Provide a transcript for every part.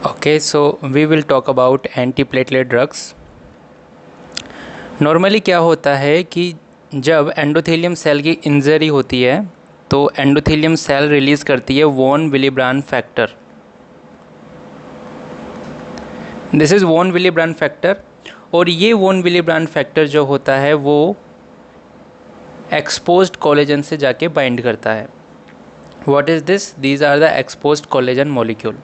Okay, so we will talk about antiplatelet drugs. Normally क्या होता है कि जब एंडोथेलियम सेल की इंजरी होती है तो एंडोथेलियम सेल रिलीज़ करती है von Willebrand factor. This is von Willebrand factor. और ये वॉन विलिब्रान फैक्टर जो होता है वो एक्सपोज्ड कोलेजन से जाके बाइंड करता है. What is this? These are the exposed collagen molecule.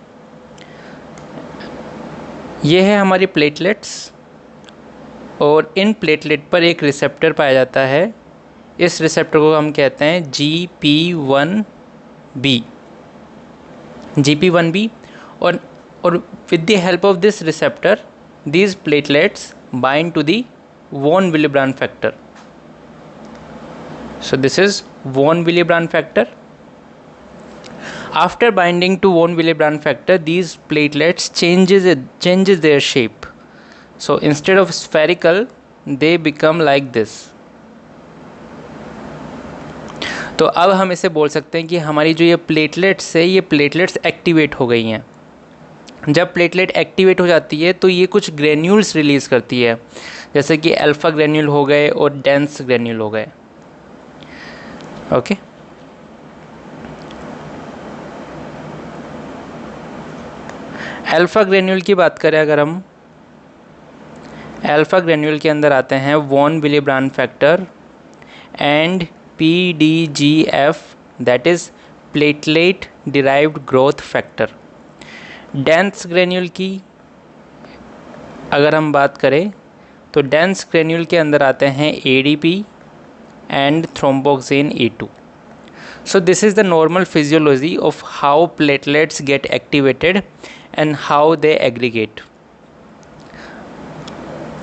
ये है हमारी प्लेटलेट्स और इन प्लेटलेट पर एक रिसेप्टर पाया जाता है. इस रिसेप्टर को हम कहते हैं GP1B. GP1B और with the help of this receptor these platelets bind to the von Willebrand factor. So this is von Willebrand factor. After binding to von Willebrand factor, these platelets changes their shape. So instead of spherical, they become like this. तो अब हम इसे बोल सकते हैं कि हमारी जो ये प्लेटलेट्स है ये प्लेटलेट्स एक्टिवेट हो गई हैं. जब प्लेटलेट एक्टिवेट हो जाती है तो ये कुछ ग्रेन्यूल्स रिलीज़ करती है, जैसे कि अल्फ़ा ग्रेन्यूल हो गए और डेंस ग्रेन्यूल हो गए. ओके. अल्फ़ा ग्रेन्यूल की बात करें अगर हम, अल्फ़ा ग्रेन्यूल के अंदर आते हैं von Willebrand factor and PDGF, that is platelet derived growth factor. Dense granule की अगर हम बात करें तो डेंस ग्रेन्यूल के अंदर आते हैं ADP and thromboxane E2. So this is the normal physiology of how platelets get activated and how they aggregate.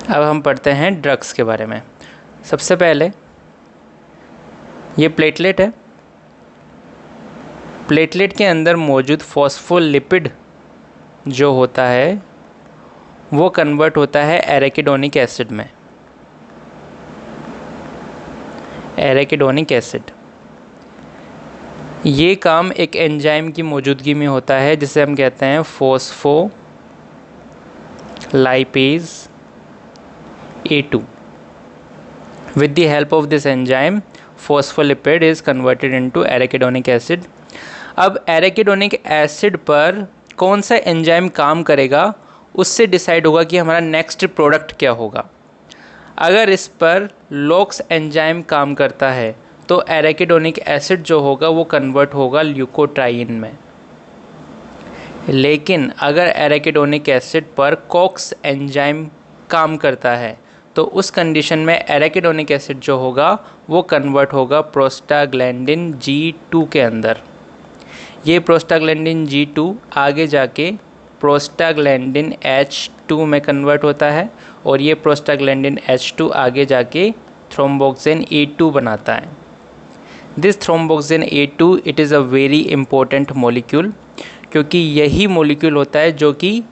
अब हम पढ़ते हैं ड्रग्स के बारे में. सबसे पहले ये प्लेटलेट है. प्लेटलेट के अंदर मौजूद फॉस्फोलिपिड जो होता है वो कन्वर्ट होता है एराकिडोनिक एसिड में. एराकिडोनिक एसिड, ये काम एक एंजाइम की मौजूदगी में होता है जिसे हम कहते हैं phospholipase A2. With the help of this enzyme, phospholipid is converted into arachidonic acid. अब एराकिडोनिक एसिड पर कौन सा एंजाइम काम करेगा उससे डिसाइड होगा कि हमारा नेक्स्ट प्रोडक्ट क्या होगा. अगर इस पर लॉक्स एंजाइम काम करता है तो एराकिडोनिक एसिड जो होगा वो कन्वर्ट होगा ल्यूकोट्राइन में. लेकिन अगर एराकिडोनिक एसिड पर कॉक्स एंजाइम काम करता है तो उस कंडीशन में एराकिडोनिक एसिड जो होगा वो कन्वर्ट होगा प्रोस्टाग्लैंडिन G2 के अंदर. ये प्रोस्टाग्लैंडिन G2 आगे जाके प्रोस्टाग्लैंडिन H2 में कन्वर्ट होता है और ये प्रोस्टाग्लैंडिन H2 आगे जाके थ्रोम्बोक्सिन E2 बनाता है. This thromboxane A2 it is a very important molecule, क्योंकि यही मॉलिक्यूल होता है जो कि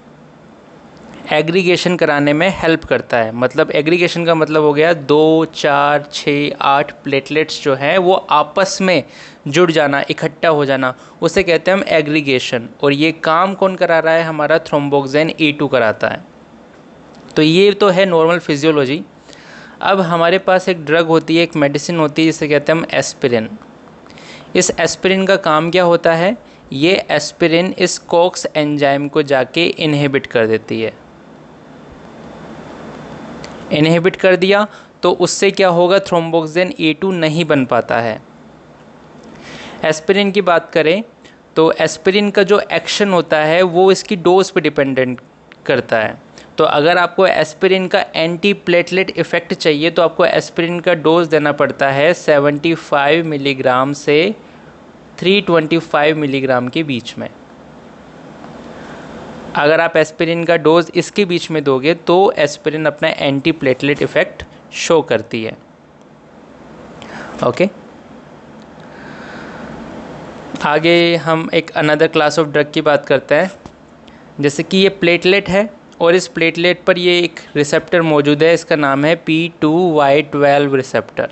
एग्रीगेशन कराने में हेल्प करता है. मतलब एग्रीगेशन का मतलब हो गया 2, 4, 6, 8 प्लेटलेट्स जो हैं वो आपस में जुड़ जाना, इकट्ठा हो जाना, उसे कहते हैं हम एग्रीगेशन. और ये काम कौन करा रहा है? हमारा थ्रोम्बोक्सिन E2 कराता है. तो ये तो है नॉर्मल फिजियोलॉजी. अब हमारे पास एक ड्रग होती है, एक मेडिसिन होती है जिसे कहते हैं हम एस्पिरिन. इस एस्पिरिन का काम क्या होता है? ये एस्पिरिन इस कॉक्स एंजाइम को जाके इनहिबिट कर देती है. इनहिबिट कर दिया तो उससे क्या होगा? थ्रोम्बोक्सिन E2 नहीं बन पाता है. एस्पिरिन की बात करें तो एस्पिरिन का जो एक्शन होता है वो इसकी डोज पे डिपेंडेंट करता है. तो अगर आपको एस्पिरिन का एंटी प्लेटलेट इफ़ेक्ट चाहिए तो आपको एस्पिरिन का डोज देना पड़ता है 75 मिलीग्राम से 325 मिलीग्राम के बीच में. अगर आप एस्पिरिन का डोज इसके बीच में दोगे तो एस्पिरिन अपना एंटी प्लेटलेट इफ़ेक्ट शो करती है. ओके. आगे हम एक अनदर क्लास ऑफ ड्रग की बात करते हैं. जैसे कि ये प्लेटलेट है और इस प्लेटलेट पर ये एक रिसेप्टर मौजूद है, इसका नाम है P2Y12 रिसेप्टर.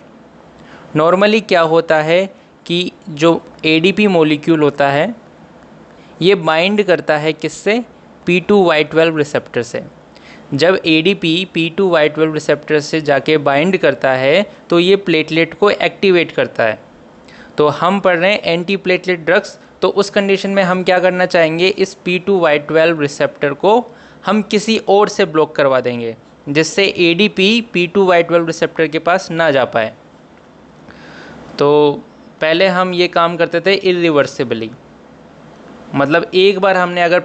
नॉर्मली क्या होता है कि जो ADP मॉलिक्यूल होता है ये बाइंड करता है किससे? P2Y12 रिसेप्टर से। जब ADP P2Y12 रिसेप्टर से जाके बाइंड करता है तो ये प्लेटलेट को एक्टिवेट करता है। तो हम पढ़ रहे हैं एंटी प्लेटलेट ड्रग्स, तो उस कंडीशन में हम क्या करना चाहेंगे, इस P2Y12 रिसेप्टर को हम किसी और से ब्लॉक करवा देंगे जिससे ADP P2Y12 रिसेप्टर के पास ना जा पाए। तो पहले हम ये काम करते थे इरिवर्सिबली, मतलब एक बार हमने अगर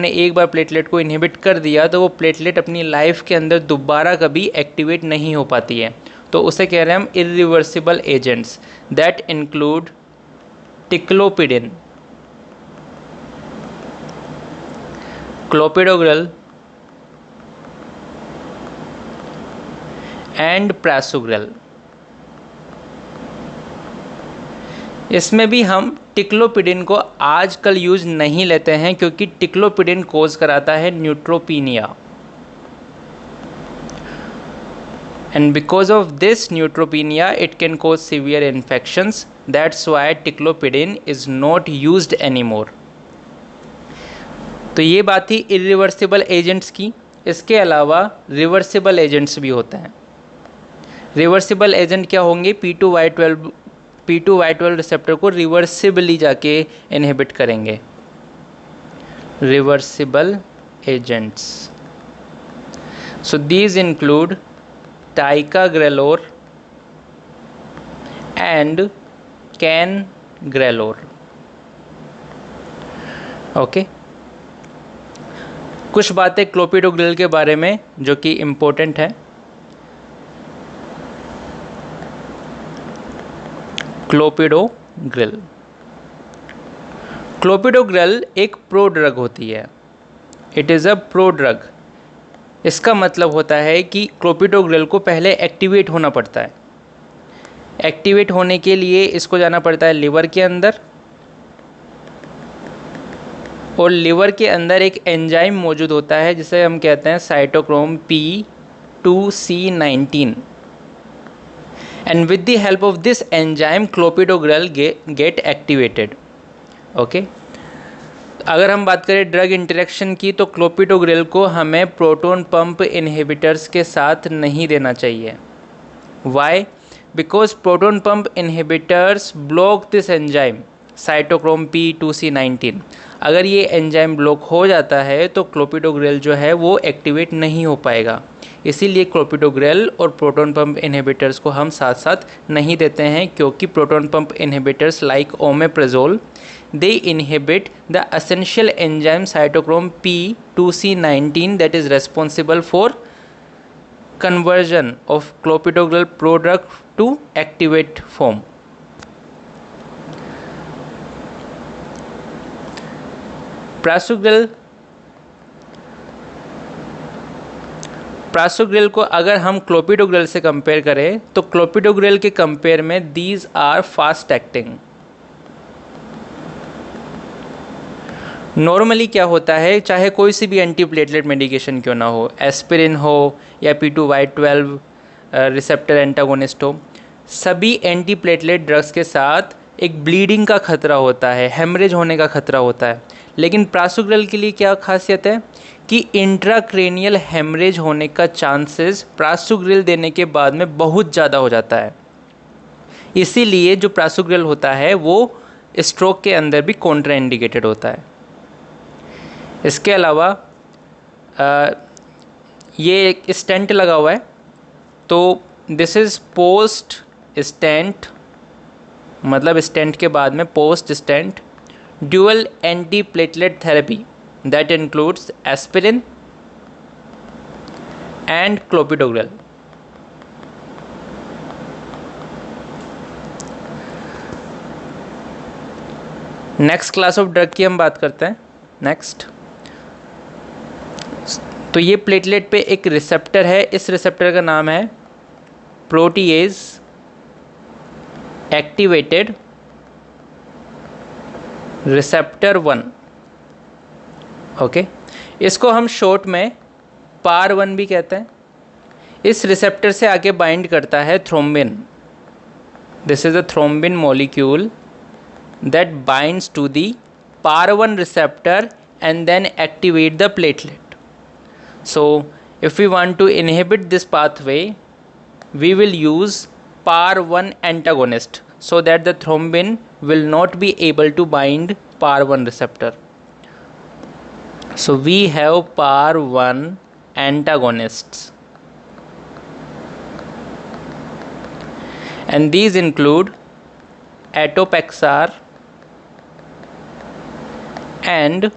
एक बार प्लेटलेट को इनहिबिट कर दिया तो वो प्लेटलेट अपनी लाइफ के अंदर दोबारा कभी एक्टिवेट नहीं हो पाती है। तो उसे कह रहे हैं हम irreversible agents that include ticlopidine, clopidogrel and prasugrel. इसमें भी हम टिक्लोपिडिन को आजकल यूज नहीं लेते हैं क्योंकि टिक्लोपिडिन कोज कराता है neutropenia, and because of this neutropenia it can cause severe infections. That's why ticlopidin is not used anymore. तो ये बात थी इरिवर्सिबल एजेंट्स की। इसके अलावा रिवर्सिबल एजेंट्स भी होते हैं। रिवर्सिबल एजेंट क्या होंगे, P2Y12 रिसेप्टर को रिवर्सिबली जाके इनहिबिट करेंगे। Reversible agents, so these include ticagrelor and cangrelor. Okay, कुछ बातें क्लोपिडोग्रेल के बारे में जो कि इम्पोर्टेंट है। क्लोपिडोग्रेल एक प्रो ड्रग होती है। It is a pro drug. इसका मतलब होता है कि क्लोपिडोग्रेल को पहले एक्टिवेट होना पड़ता है। एक्टिवेट होने के लिए इसको जाना पड़ता है लिवर के अंदर, और लिवर के अंदर एक एंजाइम मौजूद होता है जिसे हम कहते हैं cytochrome P2C19, and with the help of this enzyme clopidogrel gate activated. Okay, अगर हम बात करें ड्रग इंटरेक्शन की तो क्लोपिडोग्रेल को हमें प्रोटॉन पंप इनहिबिटर्स के साथ नहीं देना चाहिए। Why? Because proton pump inhibitors block this enzyme cytochrome P2C19। अगर ये एंजाइम ब्लॉक हो जाता है तो क्लोपिडोग्रेल जो है वो एक्टिवेट नहीं हो पाएगा। इसीलिए क्लोपिडोग्रेल और प्रोटॉन पंप इनहिबिटर्स को हम साथ साथ नहीं देते हैं, क्योंकि proton pump inhibitors like omeprazole they inhibit the essential enzyme cytochrome P2C19 that is responsible for conversion of clopidogrel prodrug to activate form. Prasugrel को अगर हम क्लोपिडोग्रेल से कंपेयर करें तो क्लोपिडोग्रेल के कंपेयर में these are fast acting। Normally क्या होता है, चाहे कोई सी भी एंटी प्लेटलेट मेडिकेशन क्यों ना हो, एस्पिरिन हो या P2Y12 रिसेप्टर एंटागोनिस्ट हो, सभी एंटी प्लेटलेट ड्रग्स के साथ एक ब्लीडिंग का खतरा होता है, हेमरेज होने का खतरा होता है। लेकिन प्रासुग्रेल के लिए क्या खासियत है कि इंट्राक्रेनियल हेमरेज होने का चांसेस प्रासुग्रेल देने के बाद में बहुत ज़्यादा हो जाता है। इसीलिए जो प्रासुग्रेल होता है वो स्ट्रोक के अंदर भी कॉन्ट्राइंडिकेटेड होता है। इसके अलावा ये एक स्टेंट लगा हुआ है, तो दिस इज़ पोस्ट स्टेंट, मतलब स्टेंट के बाद में post stent dual anti platelet therapy that includes aspirin and clopidogrel. Next class of drug की हम बात करते हैं। नेक्स्ट, तो ये प्लेटलेट पे एक रिसेप्टर है, इस रिसेप्टर का नाम है प्रोटीएज एक्टिवेटेड रिसेप्टर 1। ओके, इसको हम शॉर्ट में PAR1 भी कहते हैं। इस रिसेप्टर से आके बाइंड करता है thrombin. This is a thrombin molecule that binds to the PAR1 receptor and then activate the platelet. So if we want to inhibit this pathway, we will use PAR1 antagonist so that the thrombin will not be able to bind PAR1 receptor. So we have PAR1 antagonists, and these include atopaxar and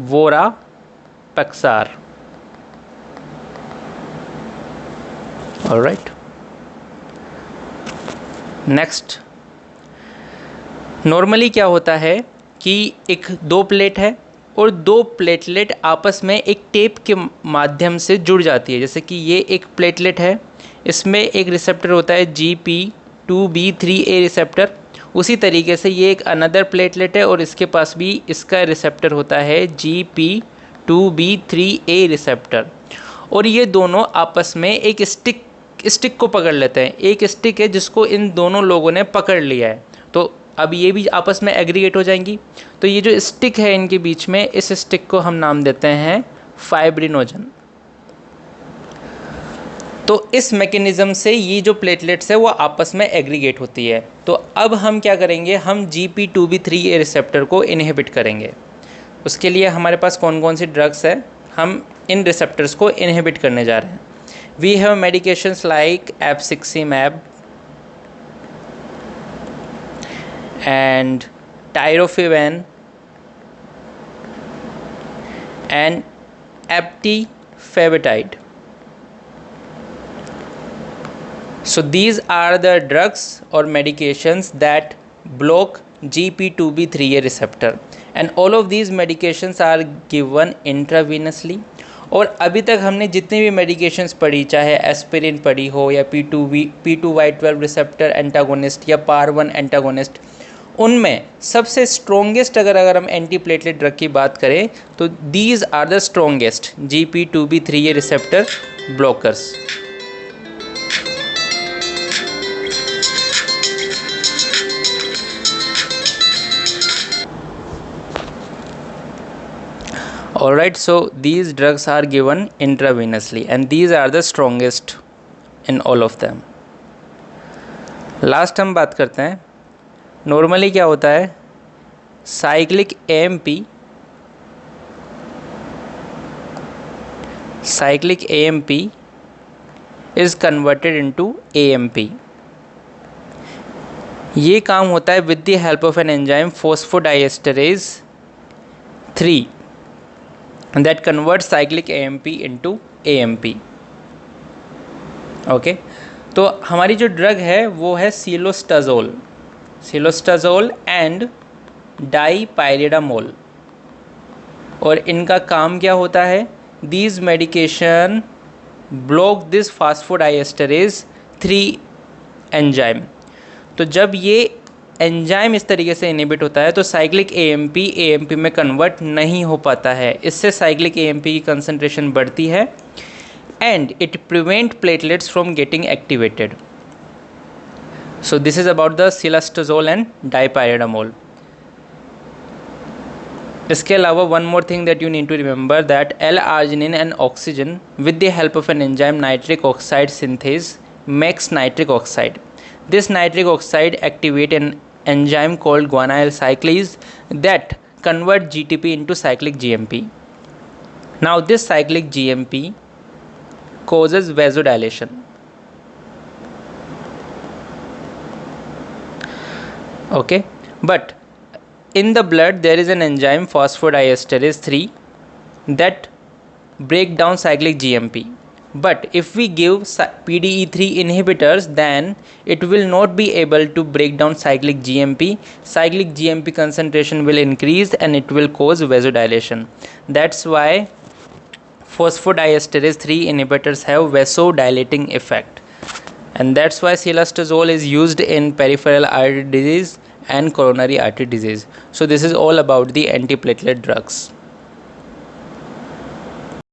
vorapaxar. All right, next, normally क्या होता है कि एक दो plate है और दो platelet आपस में एक टेप के माध्यम से जुड़ जाती है। जैसे कि ये एक प्लेटलेट है, इसमें एक रिसेप्टर होता है GP2B3A रिसेप्टर। उसी तरीके से ये एक अनदर प्लेटलेट है और इसके पास भी इसका रिसेप्टर होता है GP2B3A रिसेप्टर, और ये दोनों आपस में एक स्टिक को पकड़ लेते हैं। एक स्टिक है जिसको इन दोनों लोगों ने पकड़ लिया है, तो अब ये भी आपस में एग्रीगेट हो जाएंगी। तो ये जो स्टिक है इनके बीच में, इस स्टिक को हम नाम देते हैं फाइब्रिनोजन। तो इस मैकेनिज्म से ये जो प्लेटलेट्स है वो आपस में एग्रीगेट होती है। तो अब हम क्या करेंगे, हम GP2B3A रिसेप्टर को इनहिबिट करेंगे। उसके लिए हमारे पास कौन कौन सी ड्रग्स है, हम इन रिसेप्टर्स को इनहिबिट करने जा रहे हैं। We have medications like abciximab and tirofiban and eptifibatide. So these are the drugs or medications that block GP2B3A receptor, and all of these medications are given intravenously. और अभी तक हमने जितनी भी मेडिकेशंस पढ़ी, चाहे एस्पिरिन पढ़ी हो या P2Y12 रिसेप्टर एंटागोनिस्ट या PAR1 एंटागोनिस्ट, उनमें सबसे स्ट्रोंगेस्ट अगर हम एंटी प्लेटलेट ड्रग की बात करें तो these are the strongest GP2B3A receptor blockers. Alright, so these drugs are given intravenously and these are the strongest in all of them. Last हम बात करते हैं, नॉर्मली क्या होता है, cyclic AMP is converted into AMP। ये काम होता है with the help of an enzyme phosphodiesterase 3 that converts cyclic AMP into AMP। Okay, तो हमारी जो ड्रग है वो है सिलोस्टाजोल एंड डाइपाइरिडामोल, और इनका काम क्या होता है, these medication block this phosphodiesterase 3 enzyme. तो जब ये एंजाइम इस तरीके से इनहिबिट होता है तो साइक्लिक AMP में कन्वर्ट नहीं हो पाता है। इससे साइक्लिक AMP की कंसंट्रेशन बढ़ती है and it prevent platelets from getting activated. So this is about the cilostazol and dipyridamole. इसके अलावा one more thing that you need to remember that L-arginine and oxygen with the help of an enzyme nitric oxide synthase makes nitric oxide. This nitric oxide activate an enzyme called guanyl cyclase that convert GTP into cyclic GMP. Now this cyclic GMP causes vasodilation. Okay, but in the blood there is an enzyme phosphodiesterase 3 that break down cyclic GMP. But if we give PDE3 inhibitors, then it will not be able to break down cyclic GMP. Cyclic GMP concentration will increase and it will cause vasodilation. That's why phosphodiesterase 3 inhibitors have vasodilating effect, and that's why silastazole is used in peripheral artery disease and coronary artery disease. So this is all about the antiplatelet drugs.